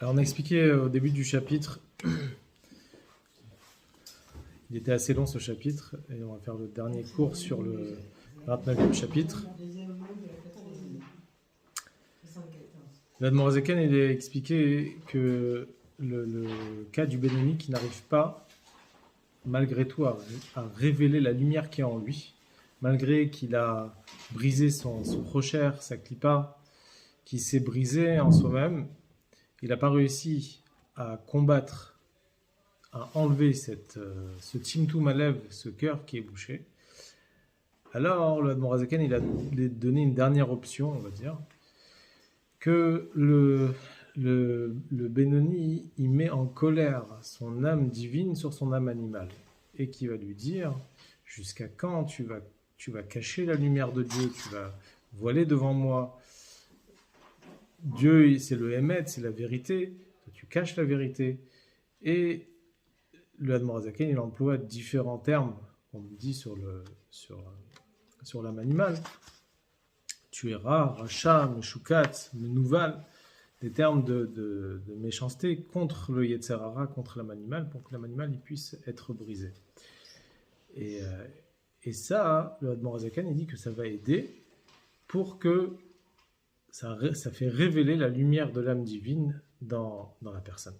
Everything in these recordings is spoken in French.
Alors on a expliqué au début du chapitre, il était assez long ce chapitre, et on va faire le dernier cours sur le 29e chapitre. L'Admorazaken, il a expliqué que le cas du Benoni qui n'arrive pas, malgré tout, à révéler la lumière qui est en lui, malgré qu'il a brisé son rocher, sa clipa, qui s'est brisé en soi-même, il n'a pas réussi à combattre, à enlever ce Timtum Alev, ce cœur qui est bouché. Alors, le Admorazaken, il a donné une dernière option, on va dire, que le Benoni, il met en colère son âme divine sur son âme animale, et qui va lui dire, jusqu'à quand tu vas cacher la lumière de Dieu, tu vas voiler devant moi. Dieu, c'est le Emet, c'est la vérité, toi, tu caches la vérité. Et le Admorazaken, il emploie différents termes, on lui dit sur l'âme animale. Tu es rare, Racha, Meshukat, Menouval, des termes de méchanceté contre le Yetzer Hara, contre l'âme animale, pour que l'âme animale il puisse être brisé. Et ça, le Admorazaken, il dit que ça va aider pour que ça fait révéler la lumière de l'âme divine dans la personne.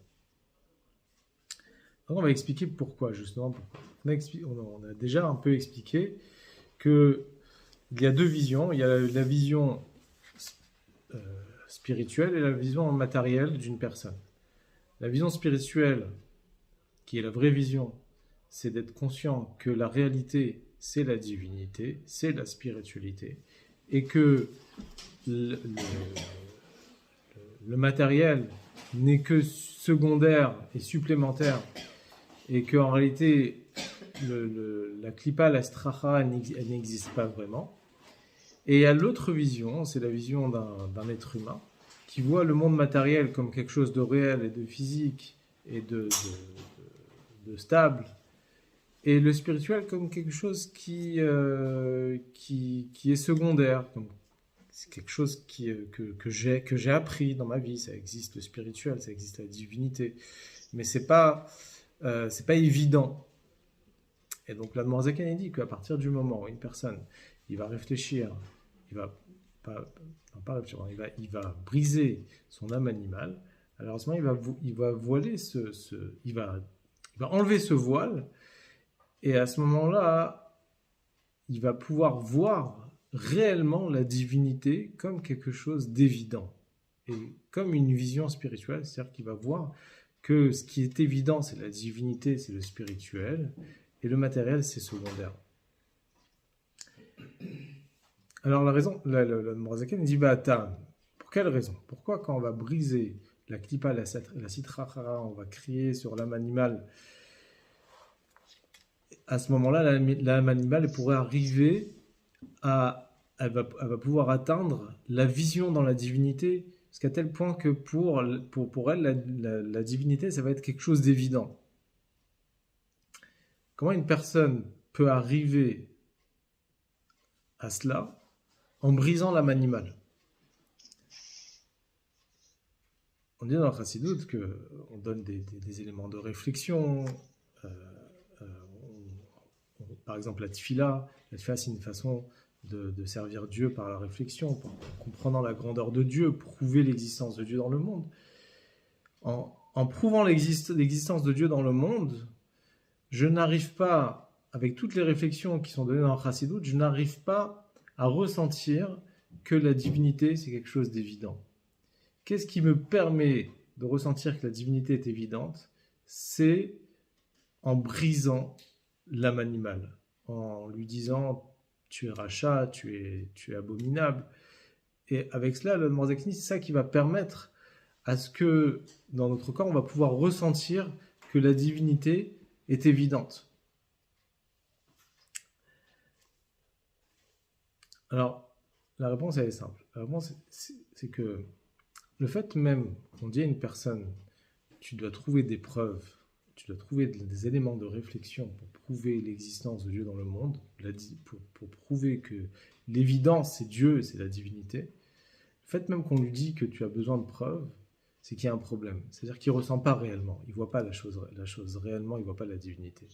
Donc on va expliquer pourquoi, justement. Pourquoi. On a déjà un peu expliqué qu'il y a deux visions. Il y a la vision spirituelle et la vision matérielle d'une personne. La vision spirituelle, qui est la vraie vision, c'est d'être conscient que la réalité, c'est la divinité, c'est la spiritualité, et que le matériel n'est que secondaire et supplémentaire, et qu'en réalité, la klipa, la stracha, elle n'existe pas vraiment. Et il y a l'autre vision, c'est la vision d'un être humain, qui voit le monde matériel comme quelque chose de réel et de physique et de stable, et le spirituel comme quelque chose qui est secondaire, comme c'est quelque chose que j'ai appris dans ma vie. Ça existe le spirituel, ça existe la divinité, mais c'est pas évident. Et donc l'Admorazaken dit qu'à partir du moment où une personne il va réfléchir, il va briser son âme animale, alors à ce moment il va voiler il va enlever ce voile, et à ce moment-là il va pouvoir voir réellement la divinité comme quelque chose d'évident, et comme une vision spirituelle, c'est-à-dire qu'il va voir que ce qui est évident, c'est la divinité, c'est le spirituel, et le matériel, c'est secondaire. Alors la raison, le Morazaken dit, pour quelle raison? Pourquoi quand on va briser la klipa, la sitra chara, on va crier sur l'âme animale, à ce moment-là, l'âme animale pourrait arriver elle va pouvoir atteindre la vision dans la divinité, jusqu'à tel point que pour elle, la divinité, ça va être quelque chose d'évident. Comment une personne peut arriver à cela en brisant l'âme animale? On dit dans le Chassidut qu'on donne des éléments de réflexion. Par exemple, la tefila, c'est une façon de servir Dieu par la réflexion, en comprenant la grandeur de Dieu, prouver l'existence de Dieu dans le monde. En prouvant l'existence de Dieu dans le monde, je n'arrive pas, avec toutes les réflexions qui sont données dans le Chassidut, je n'arrive pas à ressentir que la divinité, c'est quelque chose d'évident. Qu'est-ce qui me permet de ressentir que la divinité est évidente? C'est en brisant l'âme animale, en lui disant tu es rachat, tu es abominable. Et avec cela, le Morazaken, c'est ça qui va permettre à ce que dans notre corps, on va pouvoir ressentir que la divinité est évidente. Alors, la réponse elle est simple. La réponse c'est que le fait même qu'on dit à une personne tu dois trouver des preuves, tu dois trouver des éléments de réflexion pour prouver l'existence de Dieu dans le monde, pour prouver que l'évidence c'est Dieu et c'est la divinité. Le fait même qu'on lui dit que tu as besoin de preuves, c'est qu'il y a un problème. C'est-à-dire qu'il ne ressent pas réellement, il ne voit pas la chose réellement, il ne voit pas la divinité.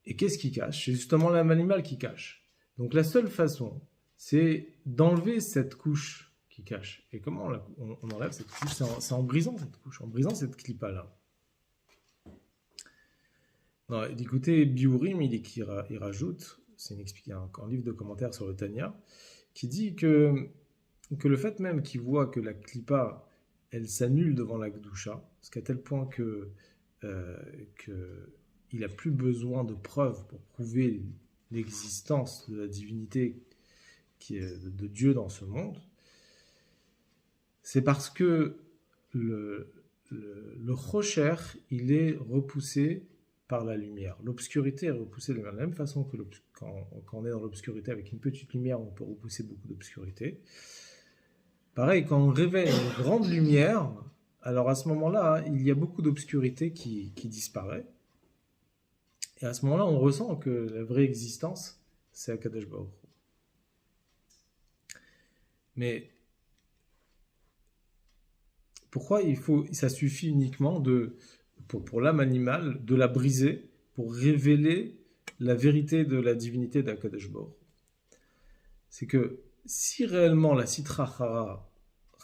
Et qu'est-ce qui cache? C'est justement l'âme animale qui cache. Donc la seule façon, c'est d'enlever cette couche qui cache. Et comment on enlève cette couche? C'est en brisant cette couche, en brisant cette clipa-là. Écoutez, Biourim, il rajoute, c'est un livre de commentaires sur le Tanya, qui dit que le fait même qu'il voit que la clipa, elle s'annule devant la Gdusha, jusqu'à tel point que il n'a plus besoin de preuves pour prouver l'existence de la divinité qui est de Dieu dans ce monde, c'est parce que le Rocher, il est repoussé par la lumière. L'obscurité est repoussée de la même façon que quand on est dans l'obscurité avec une petite lumière, on peut repousser beaucoup d'obscurité. Pareil, quand on révèle une grande lumière, alors à ce moment-là, il y a beaucoup d'obscurité qui disparaît. Et à ce moment-là, on ressent que la vraie existence, c'est Akadosh Baruch Hu. Mais pourquoi ça suffit uniquement pour l'âme animale de la briser pour révéler la vérité de la divinité d'Akadosh Baruch Hu? C'est que si réellement la Sitra Achara,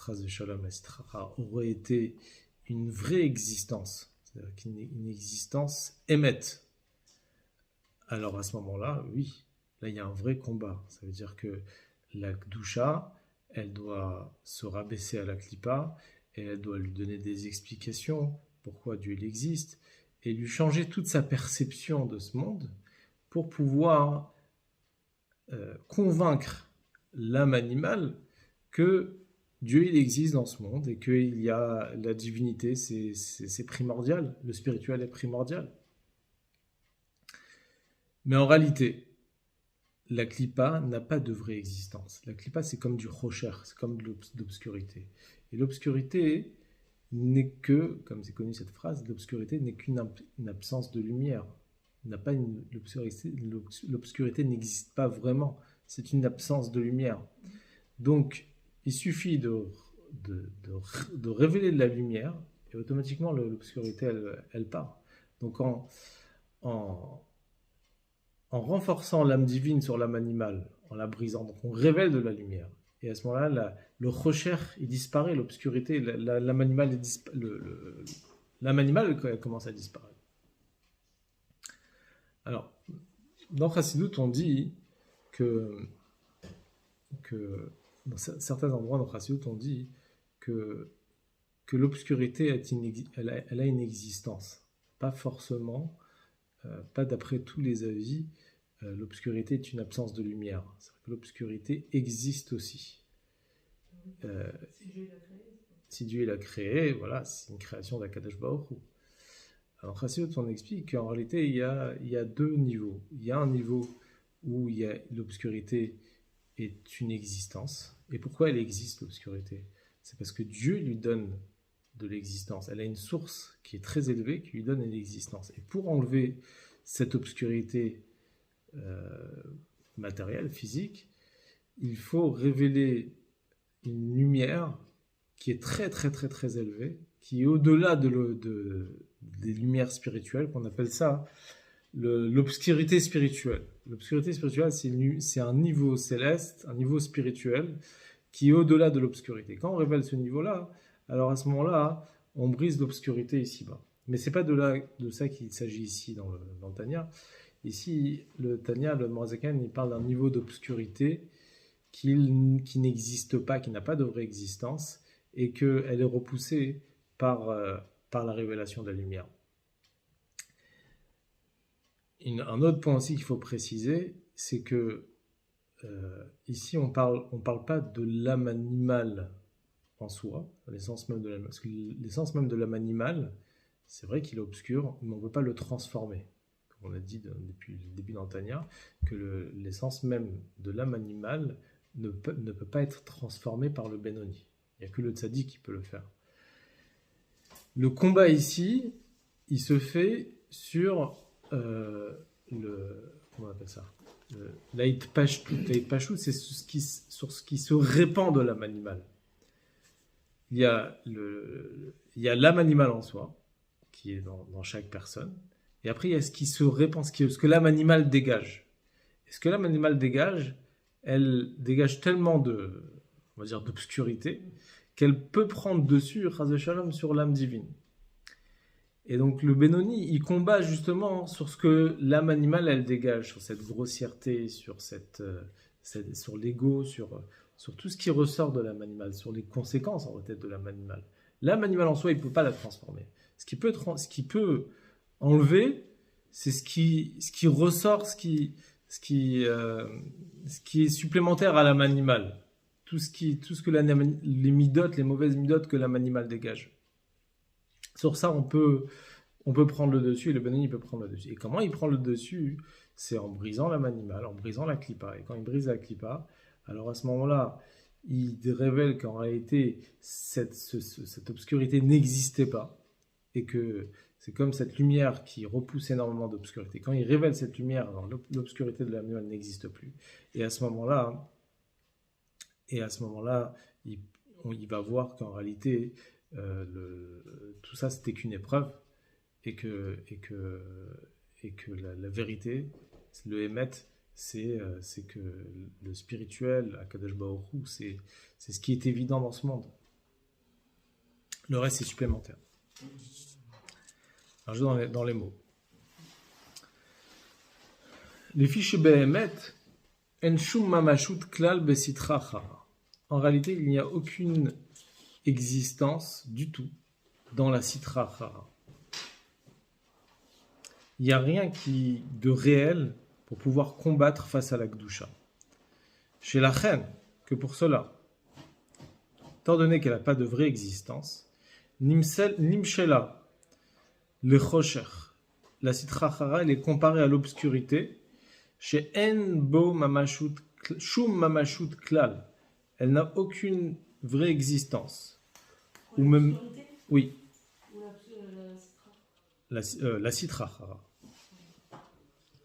Chas v'Shalom, la Sitra Achara aurait été une vraie existence, c'est-à-dire une existence émette, alors à ce moment-là, oui, là il y a un vrai combat. Ça veut dire que la Gdusha, elle doit se rabaisser à la Klippa et elle doit lui donner des explications pourquoi Dieu il existe et lui changer toute sa perception de ce monde pour pouvoir convaincre l'âme animale que Dieu il existe dans ce monde et qu'il y a la divinité, c'est primordial, le spirituel est primordial. Mais en réalité, la Klippa n'a pas de vraie existence. La Klippa, c'est comme du rocher, c'est comme de l'obscurité. Et l'obscurité n'est que, comme c'est connu cette phrase, l'obscurité n'est qu'une absence de lumière. L'obscurité n'existe pas vraiment. C'est une absence de lumière. Donc, il suffit de révéler de la lumière et automatiquement l'obscurité, elle part. Donc, en renforçant l'âme divine sur l'âme animale, en la brisant, donc on révèle de la lumière. Et à ce moment-là, le rocher, il disparaît, l'obscurité, l'âme animale, l'âme animale elle commence à disparaître. Alors, dans Chassidut, on dit que dans certains endroits dans Chassidut, on dit que l'obscurité, elle a une existence. Pas forcément, pas d'après tous les avis, l'obscurité est une absence de lumière. C'est-à-dire que l'obscurité existe aussi. Si Dieu l'a créé, voilà, c'est une création d'Akadosh Baruch Hu. Alors, Chassidut, on explique qu'en réalité, il y a deux niveaux. Il y a un niveau où l'obscurité est une existence. Et pourquoi elle existe, l'obscurité? C'est parce que Dieu lui donne de l'existence. Elle a une source qui est très élevée qui lui donne une existence. Et pour enlever cette obscurité matérielle, physique, il faut révéler une lumière qui est très très très très élevée, qui est au-delà des lumières spirituelles, qu'on appelle ça l'obscurité spirituelle. L'obscurité spirituelle, c'est un niveau céleste, un niveau spirituel qui est au-delà de l'obscurité. Quand on révèle ce niveau-là, alors à ce moment-là, on brise l'obscurité ici-bas. Mais c'est pas de ça qu'il s'agit ici dans le Tanya. Ici, le Tanya, le Morazakan, il parle d'un niveau d'obscurité qui n'existe pas, qui n'a pas de vraie existence, et qu'elle est repoussée par la révélation de la lumière. Un autre point aussi qu'il faut préciser, c'est que ici on parle pas de l'âme animale en soi, l'essence même de l'âme, parce que l'essence même de l'âme animale, c'est vrai qu'il est obscur, mais on ne peut pas le transformer. Comme on a dit depuis le début d'Antania, que l'essence même de l'âme animale ne peut pas être transformée par le Benoni. Il n'y a que le Tzaddik qui peut le faire. Le combat ici, il se fait sur comment on appelle ça, l'Aït Pashtout, c'est sur ce qui se répand de l'âme animale. il y a l'âme animale en soi, qui est dans chaque personne. Et après, il y a ce qui se répand, ce que l'âme animale dégage. Et ce que l'âme animale dégage, elle dégage tellement on va dire, d'obscurité, qu'elle peut prendre dessus, Chas Shalom, sur l'âme divine. Et donc le Benoni, il combat justement sur ce que l'âme animale, elle dégage, sur cette grossièreté, sur sur l'ego, sur tout ce qui ressort de l'âme animale, sur les conséquences en fait de l'âme animale. L'âme animale en soi, il ne peut pas la transformer. Ce qui peut enlever, c'est ce qui ressort, ce qui est supplémentaire à l'âme animale. Tout ce que les midotes, les mauvaises midotes que l'âme animale dégage. Sur ça, on peut prendre le dessus, et le Benoni peut prendre le dessus. Et comment il prend le dessus? C'est en brisant l'âme animale, en brisant la clipa. Et quand il brise la clipa, alors à ce moment-là, il révèle qu'en réalité, cette obscurité n'existait pas. Et que c'est comme cette lumière qui repousse énormément d'obscurité. Quand il révèle cette lumière, alors l'obscurité de l'âme animale n'existe plus. Et à ce moment-là, il va voir qu'en réalité, tout ça c'était qu'une épreuve et que la vérité, le émet, c'est que le spirituel, Akadosh Baruch Hu, c'est ce qui est évident dans ce monde. Le reste c'est supplémentaire. Alors je vais dans les mots. Les fiches be'emet en shum mamashut klal besitra chara. En réalité, il n'y a aucune existence du tout dans la Sitra Chara. Il n'y a rien de réel pour pouvoir combattre face à la Gdusha. Chez la reine, que pour cela, étant donné qu'elle n'a pas de vraie existence, Nimshela, le Chosher, la Sitra Chara, elle est comparée à l'obscurité, chez En Bo Mamashut, Shum Mamashut Klal. Elle n'a aucune vraie existence. Ou même, oui. La Sitra Chara.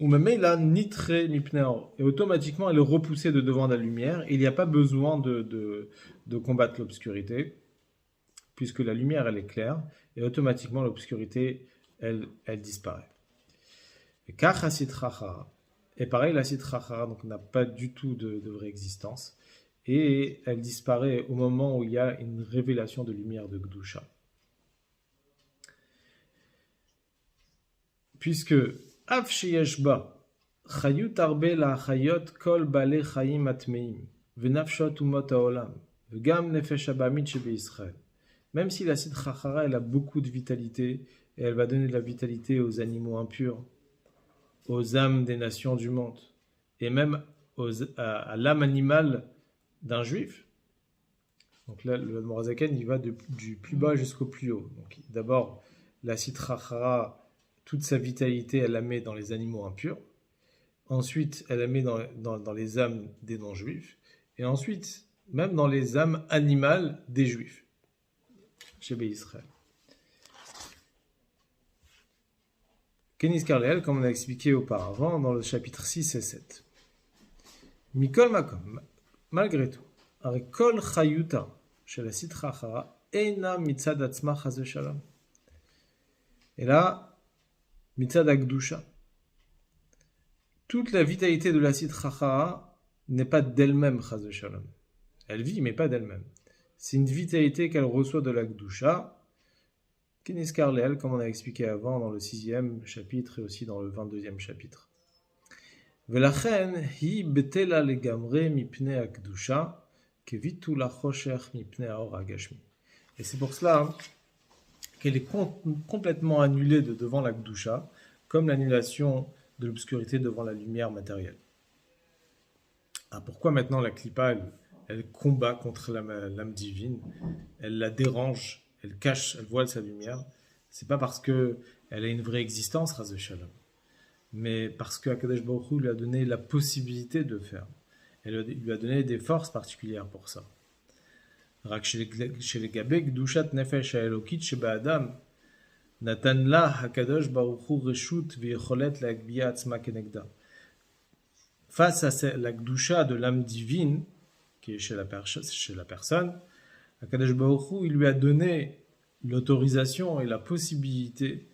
Ou même il a nitre mipneo. Et automatiquement, elle est repoussée de devant la lumière. Et il n'y a pas besoin de combattre l'obscurité, puisque la lumière, elle est claire. Et automatiquement, l'obscurité, elle disparaît. Et car la Sitra Chara. Et pareil, la Sitra Chara donc n'a pas du tout de vraie existence. Et elle disparaît au moment où il y a une révélation de lumière de Gdusha. Puisque Av sheyeshba chayut arbe la chayot kol bale chayim atmeim venafshot umot haolam vegam nefesh abamit shebe Israël. Même si la Sitra Chara elle a beaucoup de vitalité et elle va donner de la vitalité aux animaux impurs, aux âmes des nations du monde et même à l'âme animale d'un juif. Donc là, le Morazaken, il va du plus bas jusqu'au plus haut. Donc d'abord, la Sitra Chara, toute sa vitalité, elle la met dans les animaux impurs. Ensuite, elle la met dans les âmes des non-juifs. Et ensuite, même dans les âmes animales des juifs. Chez Israël. Kenis Karleel, comme on a expliqué auparavant dans le chapitre 6 et 7. Mikol Makom. Malgré tout, avec Kol Chayuta chez la Sitra Chara, Eina Mitzad Atzma Chaz Shalom. Et là, Mitzad Akdusha. Toute la vitalité de la Sitra Chara n'est pas d'elle-même Chaz Shalom. Elle vit, mais pas d'elle-même. C'est une vitalité qu'elle reçoit de la Gdusha, Kenis Karleel, comme on a expliqué avant dans le 6e chapitre et aussi dans le 22e chapitre. ולכן היא בטלה לגמרי מפני הקדושה, כביטול החושך מפני האור הגשמי. Et c'est pour cela qu'elle est complètement annulée de devant la Gdusha, comme l'annulation de l'obscurité devant la lumière matérielle. Ah, pourquoi maintenant la Klippa, elle combat contre l'âme divine, elle la dérange, elle cache, elle voile sa lumière? C'est pas parce qu'elle a une vraie existence, Ras de Shalom, mais parce que Akadosh Baruch Hu lui a donné la possibilité de le faire. Elle lui a donné des forces particulières pour ça. Rak shelgabe gdushat nefesh haelokit sheba'adam natan la Hakadosh Baruch Hu reshut veyecholet la'agbiya atzma kenegda. Face à la gdusha de l'âme divine qui est chez la personne, Akadosh Baruch Hu, il lui a donné l'autorisation et la possibilité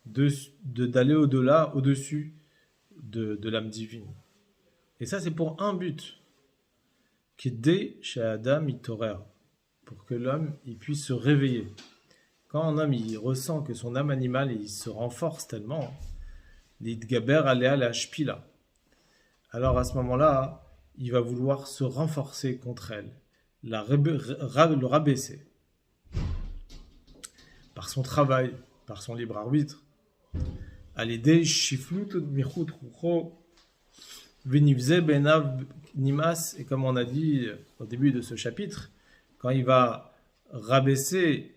d'aller au-delà, au-dessus de l'âme divine. Et ça, c'est pour un but. Qu'aider chez Adam Itorer, pour que l'homme il puisse se réveiller. Quand un homme il ressent que son âme animale il se renforce tellement, l'Idgaber Alea la Shpila. Alors à ce moment-là, il va vouloir se renforcer contre elle, le rabaisser. Par son travail, par son libre arbitre. Alidei Shiflut Michut Rucho Venivze Benav Nimas, et comme on a dit au début de ce chapitre, quand il va rabaisser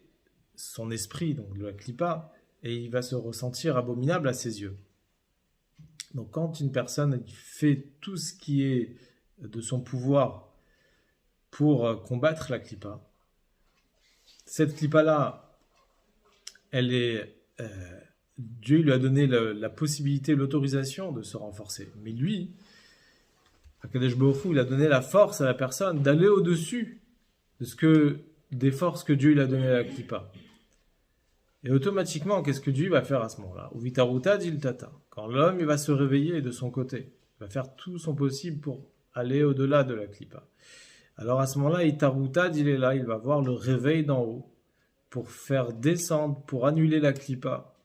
son esprit, donc de la clipa, et il va se ressentir abominable à ses yeux. Donc quand une personne fait tout ce qui est de son pouvoir pour combattre la clipa, cette clipa-là, elle est... Dieu lui a donné la possibilité, l'autorisation de se renforcer. Mais lui, Akadosh Baruch Hu, il a donné la force à la personne d'aller au-dessus des forces que Dieu lui a données à la clipa. Et automatiquement, qu'est-ce que Dieu va faire à ce moment-là? Uvitaruta diltata. Quand l'homme il va se réveiller de son côté, il va faire tout son possible pour aller au-delà de la clipa. Alors à ce moment-là, Itaruta dilela, il va voir le réveil d'en haut pour faire descendre, pour annuler la clipa.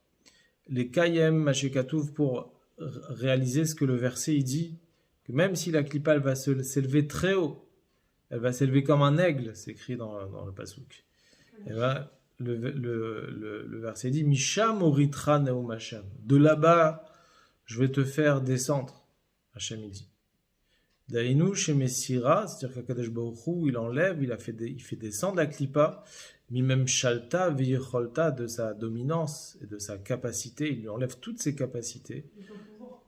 Les kayem machekatouf, pour réaliser ce que le verset il dit, que même si la clipa elle va s'élever très haut, elle va s'élever comme un aigle, c'est écrit dans le pasouk. Et ben, le verset dit Misham oritra neum Hashem. De là-bas, je vais te faire descendre. Hashem il dit. Dainu shemesira, c'est-à-dire qu'Akadosh Baruch Hu, il enlève, il fait descendre la clipa, mimem shalta v'yicholta, de sa dominance et de sa capacité, il lui enlève toutes ses capacités,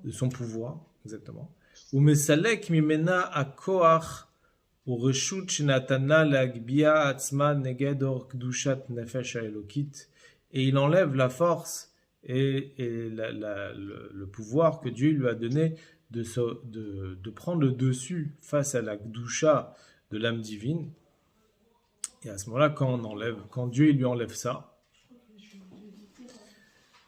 de son pouvoir, exactement. Umesalek mimena akoach ureshut shenatana lagbia atzma negedor kdushat nefesh haelokit, et il enlève la force et le pouvoir que Dieu lui a donné de prendre le dessus face à la Gdusha de l'âme divine. Et à ce moment-là, quand Dieu lui enlève ça,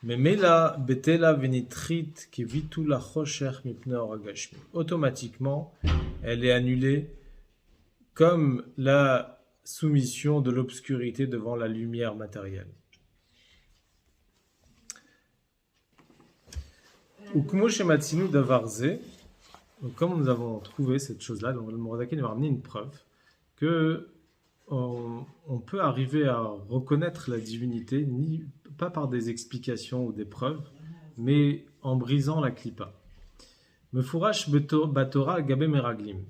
mais mela betela venitrit kevitu la chosher mipnei oragashmi, automatiquement, elle est annulée comme la soumission de l'obscurité devant la lumière matérielle. Ou Kumoshematsinu Davarze, comme nous avons trouvé cette chose-là, le Moradaki nous a ramené une preuve que on peut arriver à reconnaître la divinité, pas par des explications ou des preuves, mais en brisant la klipa. Mefurash Batora Gabe Meraglim.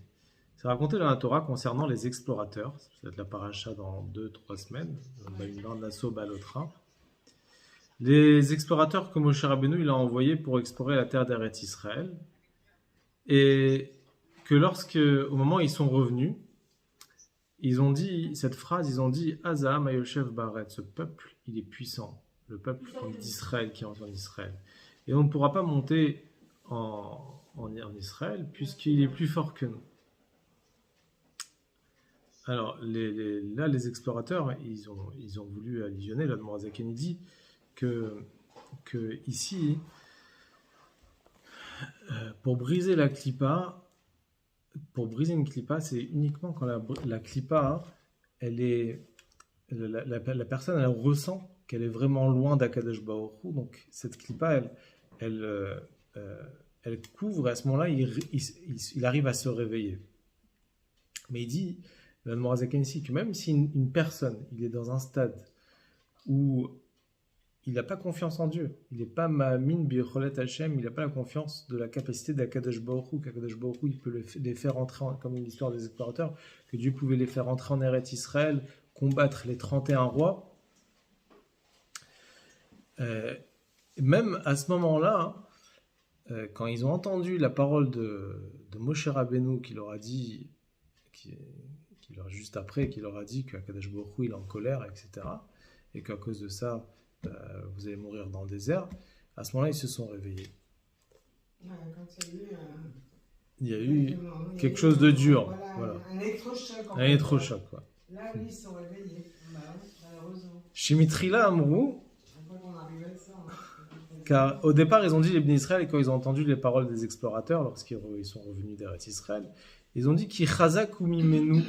C'est raconté dans la Torah concernant les explorateurs. Ça va être la paracha dans 2-3 semaines. On a une grande assaut Balotra. Les explorateurs que Moshe Rabbeinu il a envoyés pour explorer la terre d'Eretz Israël, et que au moment où ils sont revenus, ils ont dit cette phrase, ils ont dit Aza Mayoshev Baret, ce peuple il est puissant, le peuple d'Israël qui est en Israël, et on ne pourra pas monter en Israël puisqu'il est plus fort que nous. Alors là les explorateurs ils ont voulu allusionner, là le Morazaken dit que ici, pour briser la klipa, pour briser une klipa, c'est uniquement quand la klipa, elle est, la personne elle ressent qu'elle est vraiment loin d'Akadosh Baruch Hu, donc cette klipa, elle couvre, et à ce moment-là, il arrive à se réveiller. Mais il dit, le Morazaken ici, que même si une personne, il est dans un stade où il n'a pas confiance en Dieu. Il n'est pas ma'amin bi'cholet Hashem. Il n'a pas la confiance de la capacité d'Akadosh Baruch Hu. Qu'Akadosh Baruch Hu, il peut les faire entrer, comme l'histoire des explorateurs, que Dieu pouvait les faire entrer en Eretz Israël, combattre les 31 rois. Même à ce moment-là, quand ils ont entendu la parole de Moshe Rabbeinu, qui leur a dit, juste après, qui leur a dit qu'Akadosh Baruch Hu, il est en colère, etc., et qu'à cause de ça, vous allez mourir dans le désert, à ce moment-là, ils se sont réveillés. Ouais, quand il y a eu quelque chose de dur. Voilà. Un électrochoc. Un électrochoc, quoi. Là, oui, ils se sont réveillés. Bah, ouais, malheureusement. Shimitrila Amrou, Une fois qu'on arrivait à ça. car au départ, ils ont dit les Bnei Israël, et quand ils ont entendu les paroles des explorateurs, lorsqu'ils sont revenus d'Eretz Israël, ils ont dit Ki chazak ou mimenu.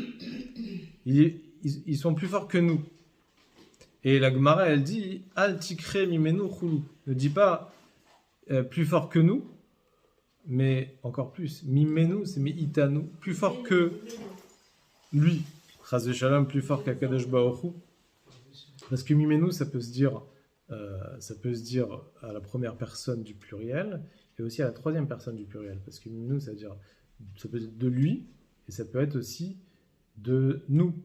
Ils sont plus forts que nous. Et la Gemara, elle dit Al tikre mimenu chulu. Ne dis pas plus fort que nous, mais encore plus. Mimenu, c'est itanu, plus fort que lui. Chaz v'shalom, plus fort qu'Akadosh Baruch Hu. Parce que mimenu, ça peut se dire à la première personne du pluriel et aussi à la troisième personne du pluriel. Parce que mimenu, ça peut être de lui et ça peut être aussi de nous.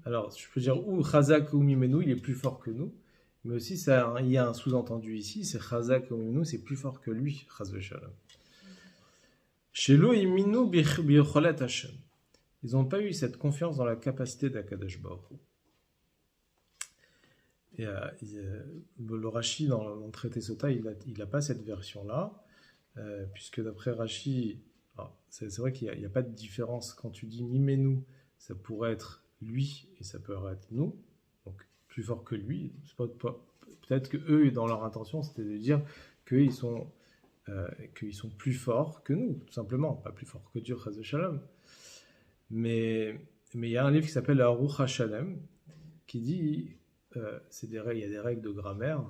Alors, je peux dire ou chazak ou mimenu, il est plus fort que nous. Mais aussi, il y a un sous-entendu ici, c'est chazak ou mimenu, c'est plus fort que lui, chaz v'shalom. Shelo iminu bicholet Hashem. Ils n'ont pas eu cette confiance dans la capacité d'Akadosh Baruch Hu. Et le Rashi, dans le traité Sota, il n'a pas cette version-là, puisque d'après Rashi, c'est vrai qu'il n'y a pas de différence. Quand tu dis mimenu, ça pourrait être lui et ça peut être nous, donc plus fort que lui. Peut-être que eux, dans leur intention, c'était de dire qu'ils sont plus forts que nous, tout simplement, pas plus forts que Dieu, Chaz v'Shalom. Mais il y a un livre qui s'appelle Aruch HaShalem qui dit il y a des règles de grammaire.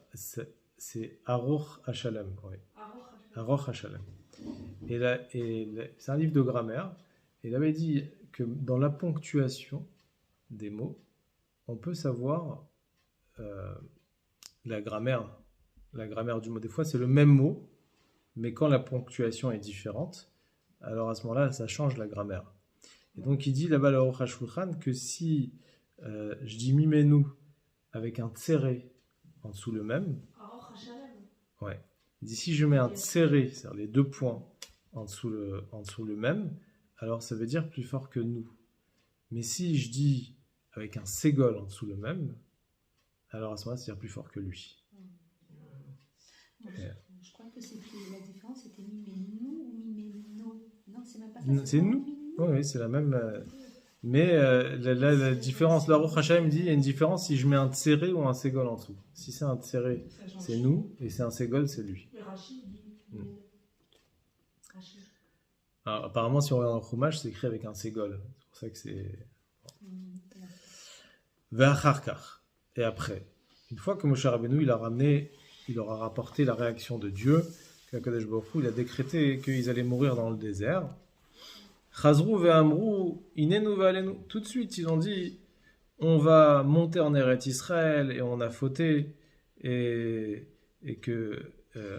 C'est Aruch HaShalem. Oui. Aruch HaShalem. C'est un livre de grammaire. Et il avait dit que dans la ponctuation des mots, on peut savoir la grammaire du mot. Des fois, c'est le même mot, mais quand la ponctuation est différente, alors à ce moment-là, ça change la grammaire. Et donc, il dit là-bas, le Aruch HaShulchan, que si je dis mimenu avec un tséré en dessous le même, ouais. Il dit si je mets un tséré, c'est-à-dire les deux points en dessous le même, alors ça veut dire plus fort que nous. Mais si je dis avec un ségol en dessous le même, alors à ce moment-là, c'est-à-dire plus fort que lui. Je crois que la différence c'était mimenu ou mimeno. Non, c'est même pas ça. C'est nous. Oui, c'est la même. Mais la différence, l'Aruch HaShalem dit il y a une différence si je mets un tséré ou un ségol en dessous. Si c'est un tséré, c'est nous, et c'est un ségol, c'est lui. Alors, apparemment, si on regarde dans le Chumash, c'est écrit avec un ségol. C'est pour ça que c'est. Ve'acharkar. Et après, une fois que Moshe Rabbeinu il leur a rapporté la réaction de Dieu, qu'Akadosh Baruch Hu, il a décrété qu'ils allaient mourir dans le désert. Chazrou ve'amrou inenu ve'alenu. Tout de suite, ils ont dit on va monter en Eretz Israël et on a fauté. Et que.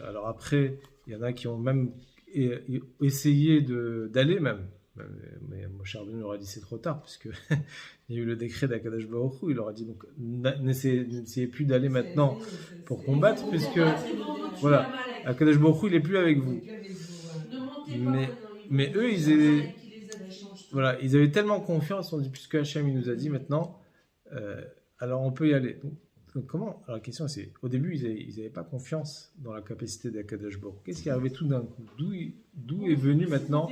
Alors après, il y en a qui ont même essayé d'aller même. Mais Moshe Rabbeinu leur a dit c'est trop tard, puisque il y a eu le décret d'Akadosh Baruch Hu. Il leur a dit donc n'essayez plus d'aller maintenant pour combattre, puisque voilà, Akadosh Baruch Hu il est plus avec vous. Mais eux ils avaient tellement confiance, ils ont dit puisque Hachem il nous a dit maintenant, alors on peut y aller. Donc comment? Alors la question c'est, au début ils n'avaient pas confiance dans la capacité d'Akadosh Baruch Hu. Qu'est-ce qui est arrivé tout d'un coup? D'où est venu maintenant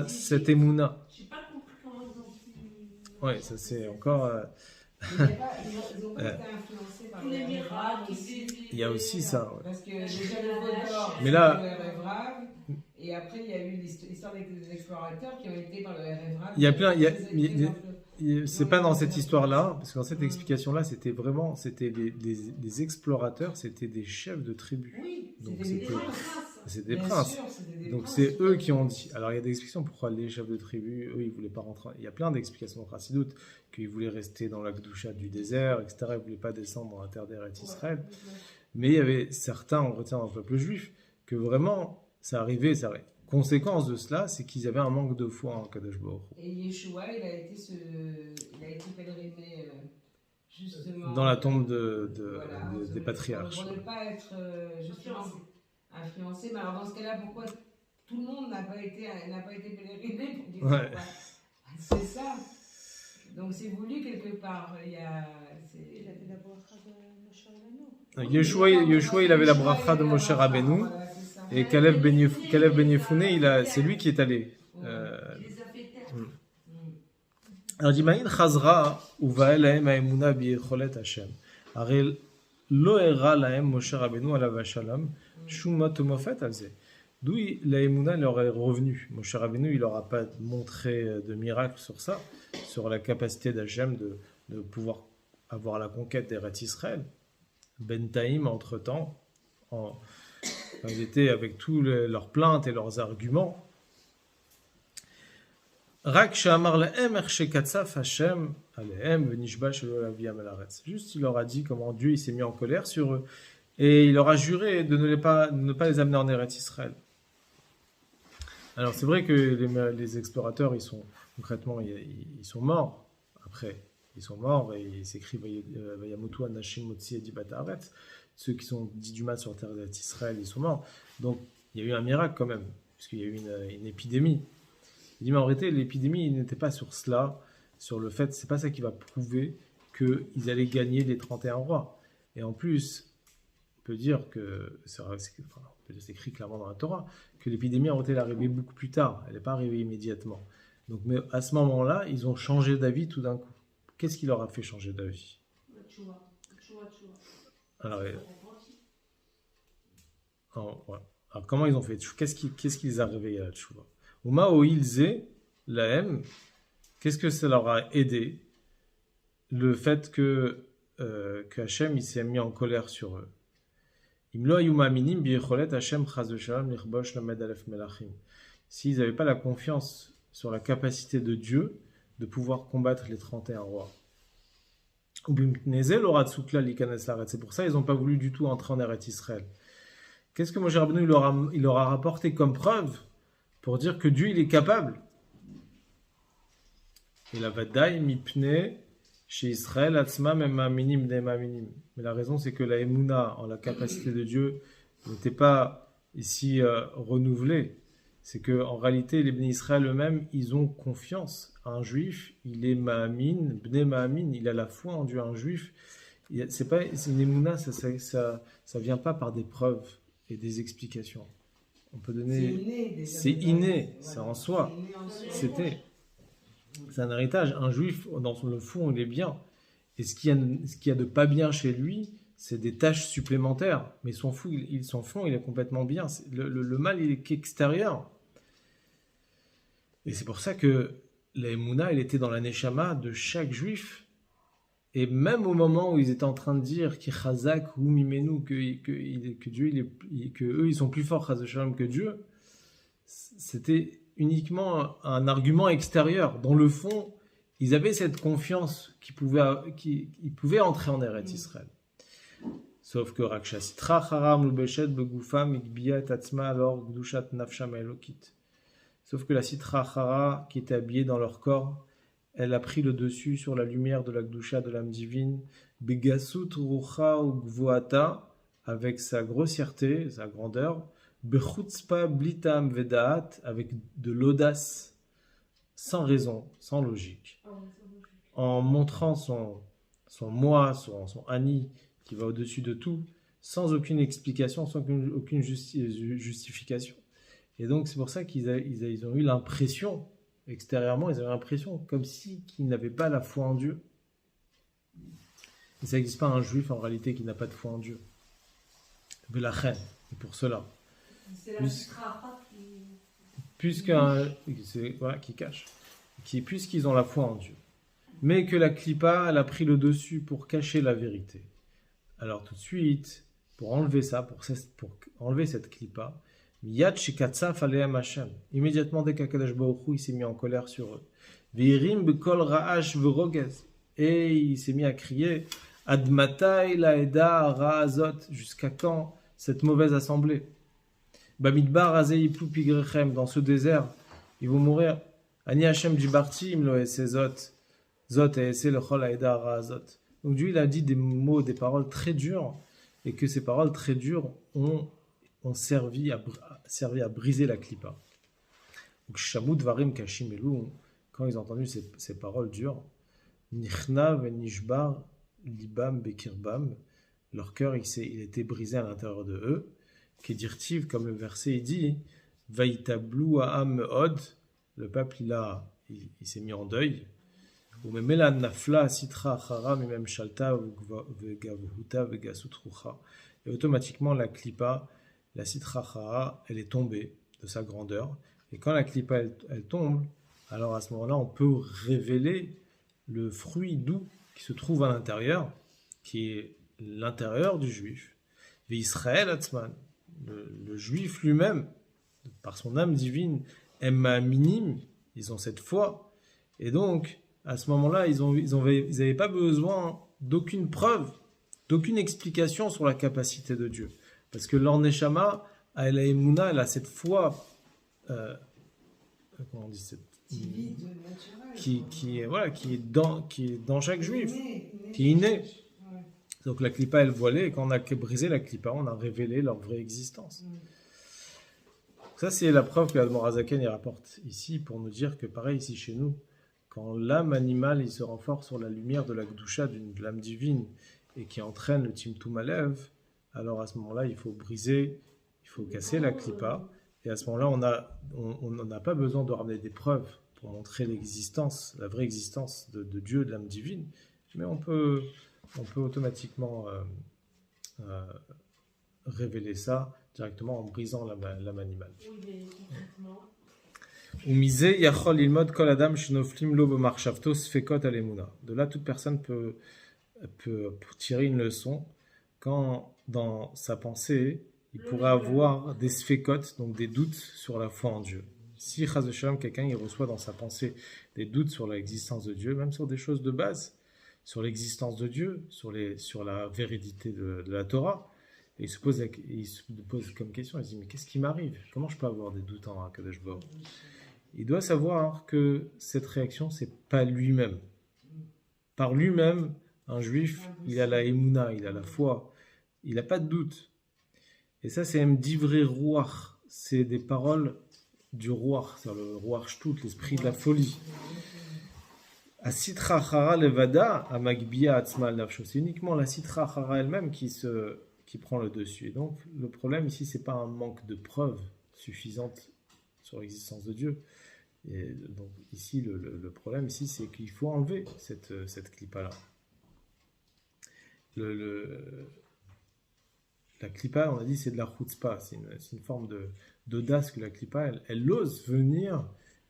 cette émouna? J'ai pas compris comment ils ont pu. Oui, ça c'est encore. Ils n'ont pas été influencés par les miracles. Il y a aussi ça. Ouais. Parce que déjà le veau d'or, Mais là, c'était le RF Rav, et après il y a eu l'histoire des explorateurs qui ont été par le RF Rav. Il y a plein. C'est pas dans cette histoire-là, parce que dans cette explication-là, c'était des explorateurs, c'était des chefs de tribus. Oui, donc c'était des princes. Donc c'est eux qui ont dit. Alors il y a des explications pourquoi les chefs de tribus, eux, ils voulaient pas rentrer. Il y a plein d'explications dans Chassidoute, qu'ils voulaient rester dans la Gdoucha du désert, etc. Ils voulaient pas descendre dans la terre d'Eretz Israël. Mais il y avait certains, on retient dans le peuple juif, que vraiment ça arrivait. Conséquence de cela, c'est qu'ils avaient un manque de foi en Kadosh Baruch Hu. Et Yeshua, il a été pèleriné justement dans la tombe des patriarches. Pour ne pas être justement influencé. Mais alors dans ce cas-là, pourquoi tout le monde n'a pas été pèleriné pour dire ouais. C'est ça. Donc c'est voulu quelque part. Il avait la bracha de Moshe Rabbeinu. Yeshua, il avait la bracha de Moshe Rabbeinu. Et Kalev Ben Yefune, c'est lui qui est allé. Il les a fait taire. Alors, dit Maïn Chazra, Uvael Lahem Haemuna Biyecholet Hashem. Arel Lo Era Lahem Moshe Rabbeinu Alav Hashalom, Shumot Mofet Alze. D'où la Emouna leur est revenue. Moshe Rabbeinu, il leur a pas montré de miracle sur ça, sur la capacité d'Hachem de pouvoir avoir la conquête d'Eretz Israël. Bentaïm, entre-temps, quand ils étaient avec tous leurs plaintes et leurs arguments, Rak Shamar Lahem Ershekatzaf Hashem Alehem Venishba Shelo Laviyam El Aretz. Juste, il leur a dit comment Dieu il s'est mis en colère sur eux. Et il leur a juré de ne pas les amener en Eretz Israël. Alors c'est vrai que les explorateurs, ils sont concrètement, ils sont morts. Après, ils sont morts et il s'écrit Vayamutu Anashim Motzi Edibat Haaretz. Ceux qui sont dits du mal sur la terre d'Israël, ils sont morts. Donc il y a eu un miracle quand même, puisqu'il y a eu une épidémie. Il dit mais en réalité, l'épidémie n'était pas sur cela, sur le fait, c'est pas ça qui va prouver qu'ils allaient gagner les 31 rois. Et en plus, on peut dire que c'est écrit clairement dans la Torah, que l'épidémie en réalité est arrivée beaucoup plus tard, elle n'est pas arrivée immédiatement. Donc, mais à ce moment-là, ils ont changé d'avis tout d'un coup. Qu'est-ce qui leur a fait changer d'avis? Alors, comment ils ont fait? Qu'est-ce qui les a réveillés à la tchouva? Uma oilze lahem, qu'est-ce que ça leur a aidé? Le fait que Hachem il s'est mis en colère sur eux. S'ils n'avaient pas la confiance sur la capacité de Dieu de pouvoir combattre les 31 rois. C'est pour ça qu'ils n'ont pas voulu du tout entrer en Eretz Israël. Qu'est-ce que Moshe Rabbeinu il leur a rapporté comme preuve pour dire que Dieu il est capable? Et la Vadaï mipne chez Israël, mais la raison, c'est que la Emouna, en la capacité de Dieu, n'était pas ici renouvelée. C'est qu'en réalité, les Bnei Israël eux-mêmes, ils ont confiance. Un juif, il est Ma'amin, Bnei Ma'amin, il a la foi en Dieu. Un juif, c'est une Emouna, ça vient pas par des preuves et des explications. On peut donner... C'est inné, c'est en soi. C'est un héritage. Un juif, dans le fond, il est bien. Et ce qu'il y a de pas bien chez lui, c'est des tâches supplémentaires. Mais son fond, il est complètement bien. Le mal, il est extérieur. Et c'est pour ça que la Emouna, elle était dans la Neshama de chaque juif. Et même au moment où ils étaient en train de dire ki chazak ou mimenu, que Dieu, que eux, ils sont plus forts chaz v'shalom que Dieu, c'était uniquement un argument extérieur. Dans le fond, ils avaient cette confiance qu'ils pouvaient entrer en Eretz Israël. Sauf que Raksha Sitra Haram Lubeshet Begufam Ikbiya Tatzma alors Gdushat Nafsham Elokit. Sauf que la Sitra Hara qui était habillée dans leur corps, elle a pris le dessus sur la lumière de la Gdusha de l'âme divine, Begasut Rucha ou Gvoata, avec sa grossièreté, sa grandeur, Bechutzpa Blitam Vedaat, avec de l'audace, sans raison, sans logique. En montrant son moi, son Ani, qui va au-dessus de tout, sans aucune explication, sans aucune justification. Et donc c'est pour ça qu'ils ont eu l'impression, extérieurement, ils avaient l'impression comme si qu'ils n'avaient pas la foi en Dieu. Et ça n'existe pas un juif en réalité qui n'a pas de foi en Dieu. Mais la reine, et pour cela. C'est la Sitra qui cache. Puisqu'ils ont la foi en Dieu. Mais que la clipa, elle a pris le dessus pour cacher la vérité. Alors tout de suite, pour enlever ça, pour enlever cette clipa, Miyad shekatzaf alehem Hashem. Immédiatement dès qu'Akadosh Baruch Hu, il s'est mis en colère sur eux. Veirim bekol ra'ash v'rogez. Et il s'est mis à crier Ad matai laeda ra'azot. Jusqu'à quand cette mauvaise assemblée? Bamidbar azei plu pigrechem. Dans ce désert, ils vont mourir. Ani Hashem dibarti im lo esezot. Zot et ese lechol laeda ra'azot. Donc Dieu il a dit des mots, des paroles très dures, et que ces paroles très dures ont servi à briser la clipa. Donc Shamud Varim Kashim Elou, quand ils ont entendu ces paroles dures, Nichna Venishbar Libam Bekirbam, leur cœur il a été brisé à l'intérieur de eux. Kedirtiv, comme le verset il dit, Vaitablu Ha'am Od, le peuple il s'est mis en deuil. וממילא נפלה הסitra achara mimem shalta vegavhuta vegasutrucha. Et automatiquement, la klipa, la sitra achara, elle est tombée de sa grandeur. Et quand la klipa, elle tombe, alors à ce moment-là, on peut révéler le fruit doux qui se trouve à l'intérieur, qui est l'intérieur du juif. Israël Atzman, le juif lui-même, par son âme divine, Emma minime, ils ont cette foi. Et donc, à ce moment-là, ils n'avaient pas besoin d'aucune preuve, d'aucune explication sur la capacité de Dieu. Parce que leur neshama, elle a Emouna, elle a cette foi, comment on dit, qui est dans chaque juif, qui est innée. Donc la klipa, elle voilait, et quand on a brisé la klipa, on a révélé leur vraie existence. Ça, c'est la preuve que l'Admorazaken y rapporte ici, pour nous dire que pareil, ici chez nous, quand l'âme animale il se renforce sur la lumière de la Gdusha, de l'âme divine, et qui entraîne le Timtum Alev, alors à ce moment-là, il faut briser, il faut casser la klipa, et à ce moment-là, on n'a pas besoin de ramener des preuves pour montrer l'existence, la vraie existence de Dieu, de l'âme divine, mais on peut automatiquement révéler ça directement en brisant l'âme animale. De là, toute personne peut tirer une leçon quand dans sa pensée, il pourrait avoir des sfekot, donc des doutes sur la foi en Dieu. Si chas v'shalom, quelqu'un il reçoit dans sa pensée des doutes sur l'existence de Dieu, même sur des choses de base, sur l'existence de Dieu, sur la véridité de la Torah, et il se pose comme question, il se dit, mais qu'est-ce qui m'arrive? Comment je peux avoir des doutes en Akadosh Baruch Hu? Il doit savoir que cette réaction, c'est pas lui-même. Par lui-même, un juif, il a la émouna, il a la foi, il n'a pas de doute. Et ça, c'est divrei ruach, c'est des paroles du ruach, c'est-à-dire le ruach shtout, l'esprit de la folie. A sitra achara levada, a magbia atzma al-nafsho. C'est uniquement la sitra achara elle-même qui prend le dessus. Et donc, le problème ici, c'est pas un manque de preuves suffisantes sur l'existence de Dieu. Et donc, ici, le problème ici, c'est qu'il faut enlever cette klipa-là. La klipa, on a dit, c'est de la chutzpah, c'est une forme d'audace que la klipa, elle ose venir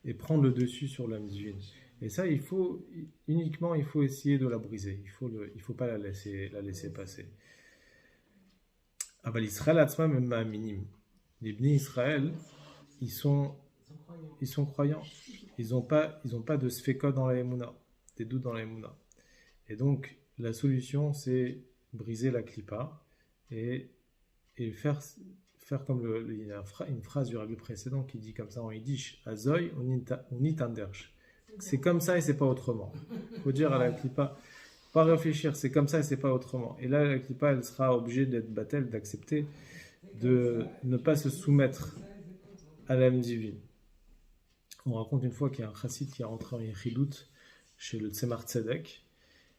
et prendre le dessus sur l'âme divine. Et ça, il faut essayer de la briser. Il faut pas la laisser passer. Aval Israël atzma même ma minime. Les Bnei Israël, ils sont croyants. Ils ont pas de sfekot dans la Emouna, des doutes dans la Emouna. Et donc, la solution, c'est briser la klipa et faire comme il y a une phrase du rabbi précédent qui dit comme ça en yiddish, Azoy unitandersh. C'est comme ça et c'est pas autrement. Il faut dire à la klipa, pas réfléchir, c'est comme ça et c'est pas autrement. Et là, la klipa, elle sera obligée d'être battelle, d'accepter, de ne pas se soumettre à l'âme divine. On raconte une fois qu'il y a un chassid qui est rentré en yichidout chez le Tzemar Tzedek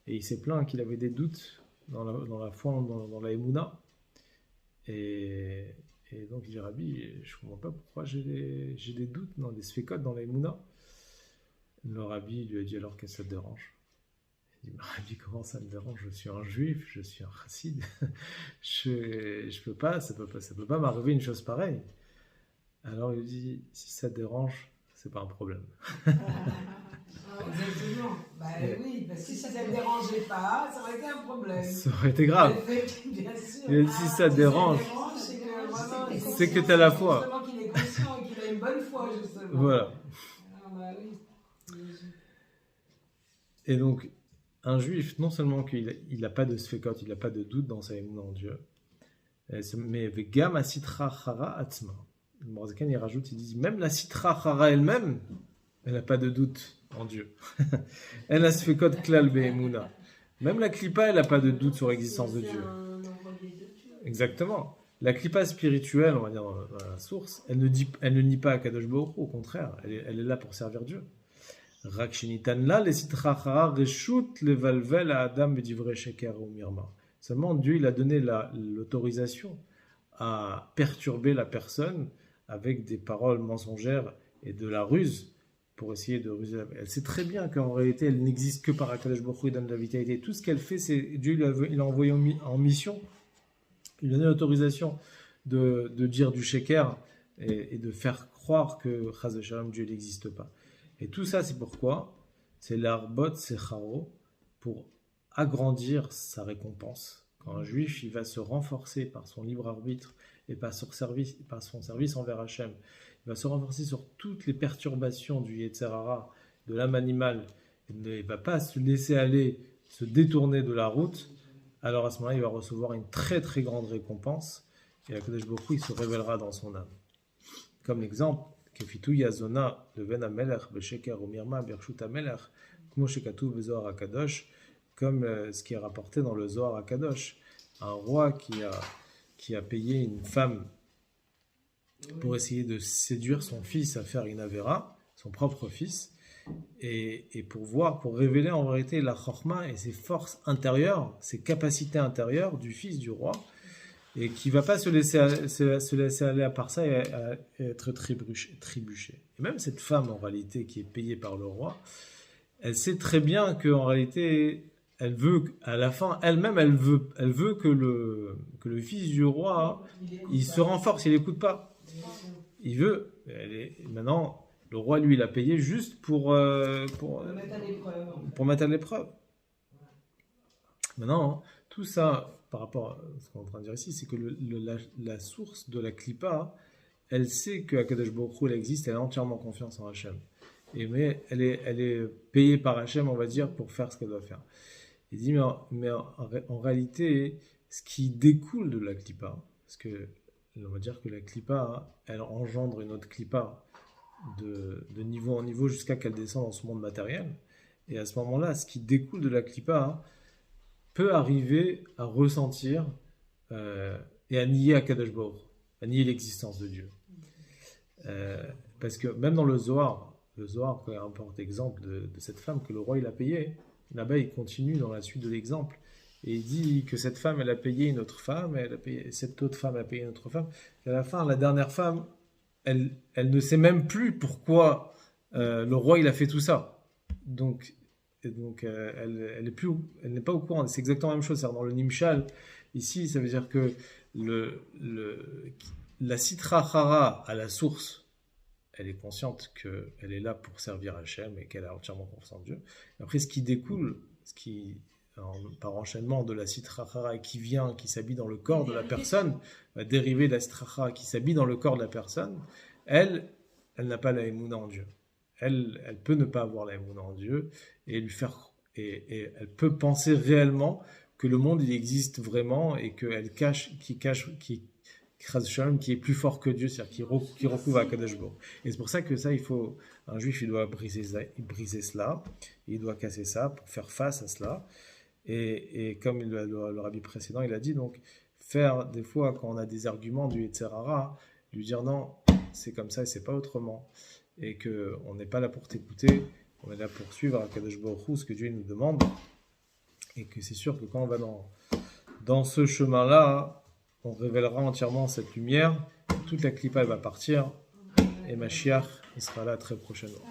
et il s'est plaint qu'il avait des doutes dans la foi, dans la Emouna. Et donc il dit, Rabbi, je ne comprends pas pourquoi j'ai des doutes, des sfekot dans la Emouna. Le Rabbi lui a dit, alors qu'est-ce que ça te dérange? Il dit, Rabbi, comment ça me dérange? Je suis un juif, je suis un chassid. je peux pas, ça peut pas m'arriver une chose pareille. Alors il dit, si ça te dérange, c'est pas un problème. Exactement. Oui, parce que si ça ne dérangeait pas, ça aurait été un problème. Ça aurait été grave. Bien sûr. Et si ça te dérange, c'est que tu as la foi. Justement qu'il est conscient et qu'il a une bonne foi, justement. Voilà. Oui. Et donc, un juif, non seulement qu'il n'a pas de sfekot, il n'a pas de doute dans sa émouna en Dieu, mais vegam asitra chara atzma. Le Morazaken, il rajoute, il dit, même la sitra chara elle-même, elle n'a pas de doute en Dieu. Elle a sfekot klal be'emuna. Même la klipa, elle n'a pas de doute sur l'existence de Dieu. Exactement. La klipa spirituelle, on va dire dans la source, elle ne nie pas Kadosh Baruch Hu, au contraire, elle est là pour servir Dieu. Rak shenitan la le sitra chara reshut levalvel à Adam b'divrei sheker ou mirma. Seulement Dieu, il a donné l'autorisation à perturber la personne avec des paroles mensongères et de la ruse pour essayer de ruser. Elle sait très bien qu'en réalité, elle n'existe que par Akadosh Baruch Hu, il donne de la vitalité. Tout ce qu'elle fait, c'est Dieu il l'a envoyé en mission. Il lui a donné l'autorisation de dire du sheker et de faire croire que Chas v'Shalom, Dieu n'existe pas. Et tout ça, c'est pourquoi? C'est l'arbot secharo, pour agrandir sa récompense. Quand un juif, il va se renforcer par son libre arbitre et par son service envers Hachem, il va se renforcer sur toutes les perturbations du Yetzer Hara, de l'âme animale, il ne va pas se laisser aller, se détourner de la route, alors à ce moment-là, il va recevoir une très très grande récompense, et Akadosh Baruch Hu, il se révélera dans son âme. Comme l'exemple, Kefitu Yazona Leven Amelech Besheker Umirma Bershut Amelech, Kmo Shekatu Bezohar Akadosh, comme ce qui est rapporté dans le Zohar Akadosh, un roi qui a payé une femme pour essayer de séduire son fils à faire une avéra, son propre fils, et pour révéler en vérité la chorma et ses forces intérieures, ses capacités intérieures du fils du roi, et qui ne va pas se laisser aller à part ça et être trébuché. Et même cette femme, en réalité, qui est payée par le roi, elle sait très bien qu'en réalité, elle veut, à la fin, elle-même, elle veut que le fils du roi, il se renforce, il n'écoute pas. Il veut, maintenant, le roi, lui, il a payé juste pour mettre à l'épreuve. Maintenant, tout ça, par rapport à ce qu'on est en train de dire ici, c'est que la source de la Klippa, elle sait que Akadosh Baruch Hu, elle existe, elle a entièrement confiance en Hachem. Mais elle est payée par Hachem, on va dire, pour faire ce qu'elle doit faire. Il dit, mais en réalité, ce qui découle de la Klippa, parce que on va dire que la Klippa, elle engendre une autre Klippa de niveau en niveau jusqu'à qu'elle descende dans ce monde matériel. Et à ce moment-là, ce qui découle de la Klippa peut arriver à ressentir et à nier Akadosh Baruch Hu, à nier l'existence de Dieu. Parce que même dans le Zohar, quand il importe l'exemple de cette femme que le roi il a payée, là-bas il continue dans la suite de l'exemple. Et il dit que cette femme, elle a payé une autre femme, cette autre femme a payé une autre femme. Et à la fin, la dernière femme, elle ne sait même plus pourquoi le roi il a fait tout ça. Donc elle n'est pas au courant. C'est exactement la même chose. C'est dans le Nimshal, ici, ça veut dire que la Sitra Hara à la source, elle est consciente qu'elle est là pour servir Hachem et qu'elle a entièrement confiance en Dieu. Et après, ce qui découle, par enchaînement de la Sitra Hara qui s'habille dans le corps de la personne, va dériver de la Sitra Hara qui s'habille dans le corps de la personne, elle n'a pas la émouna en Dieu. Elle peut ne pas avoir la émouna en Dieu et elle peut penser réellement que le monde il existe vraiment et qu'elle qui est plus fort que Dieu, c'est-à-dire qui recouvre Akadosh Baruch Hu. Et c'est pour ça que un juif il doit briser cela, il doit casser ça pour faire face à cela. Et comme le rabbi précédent, il a dit, donc, faire des fois, quand on a des arguments du Yetzer Hara, lui dire non, c'est comme ça et c'est pas autrement. Et qu'on n'est pas là pour t'écouter, on est là pour suivre Akadosh Baruch Hu, ce que Dieu nous demande. Et que c'est sûr que quand on va dans ce chemin-là, on révélera entièrement cette lumière, toute la Klippa elle va partir, et Mashiach il sera là très prochainement.